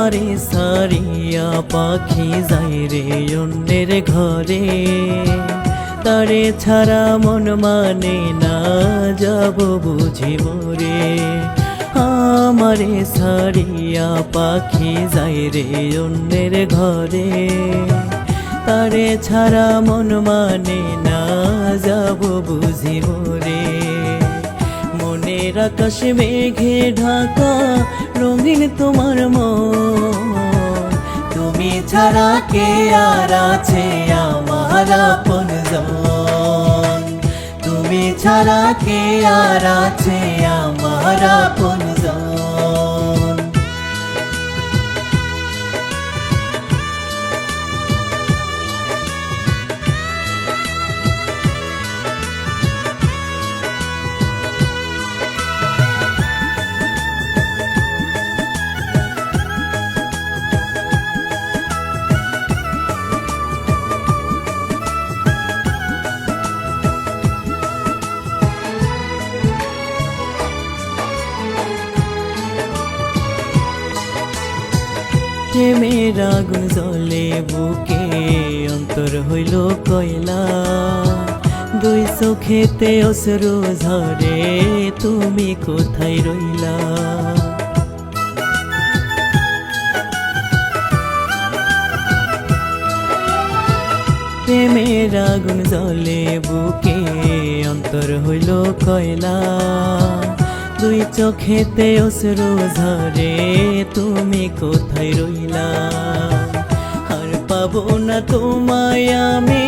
আমারে সারিয়া পাখি যায় রে অন্যের ঘরে, তারে ছাড়া মন মানে না যাব বুঝি মরে। আমারে সারিয়া পাখি যায় রে অন্যের ঘরে, তারে ছাড়া মন মানে না যাব বুঝি মরে। মনের আকাশ মেঘে ঢাকা রঙিন তোমার মন, তুমি ছাড়া কে আর আছে আমার আপনজন, তুমি ছাড়া কে আর আছে আমার আপনজন। প্রেমের আগুন জ্বলে বুকে অন্তর হইল কয়লা, দুই চোখেতে অশ্রু ঝরে তুমি কোথায় রইলা। প্রেমের আগুন জ্বলে বুকে অন্তর হইল কয়লা, দুই চোখেতে অশ্রু ঝরে তুমি কোথায় রইলা। আর পাবো না তোমায় আমি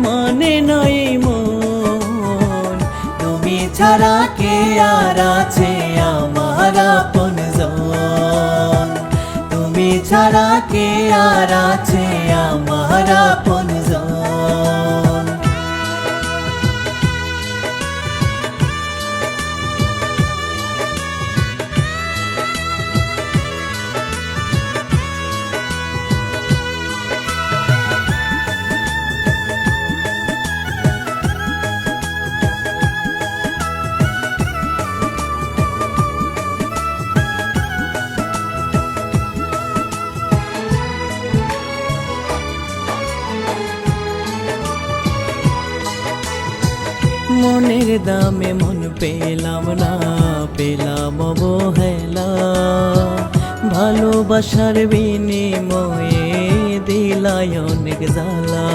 মানে নয় মন, তুমি ছাড়া কে আর আছে আমার আপনজন, তুমি ছাড়া কে আর আছে আমার আপনজন। মনের দামে মন পেলাম না, পেলাম অবহেলা, ভালোবাসার বিনিময়ে দিলাই অনেক জ্বালা।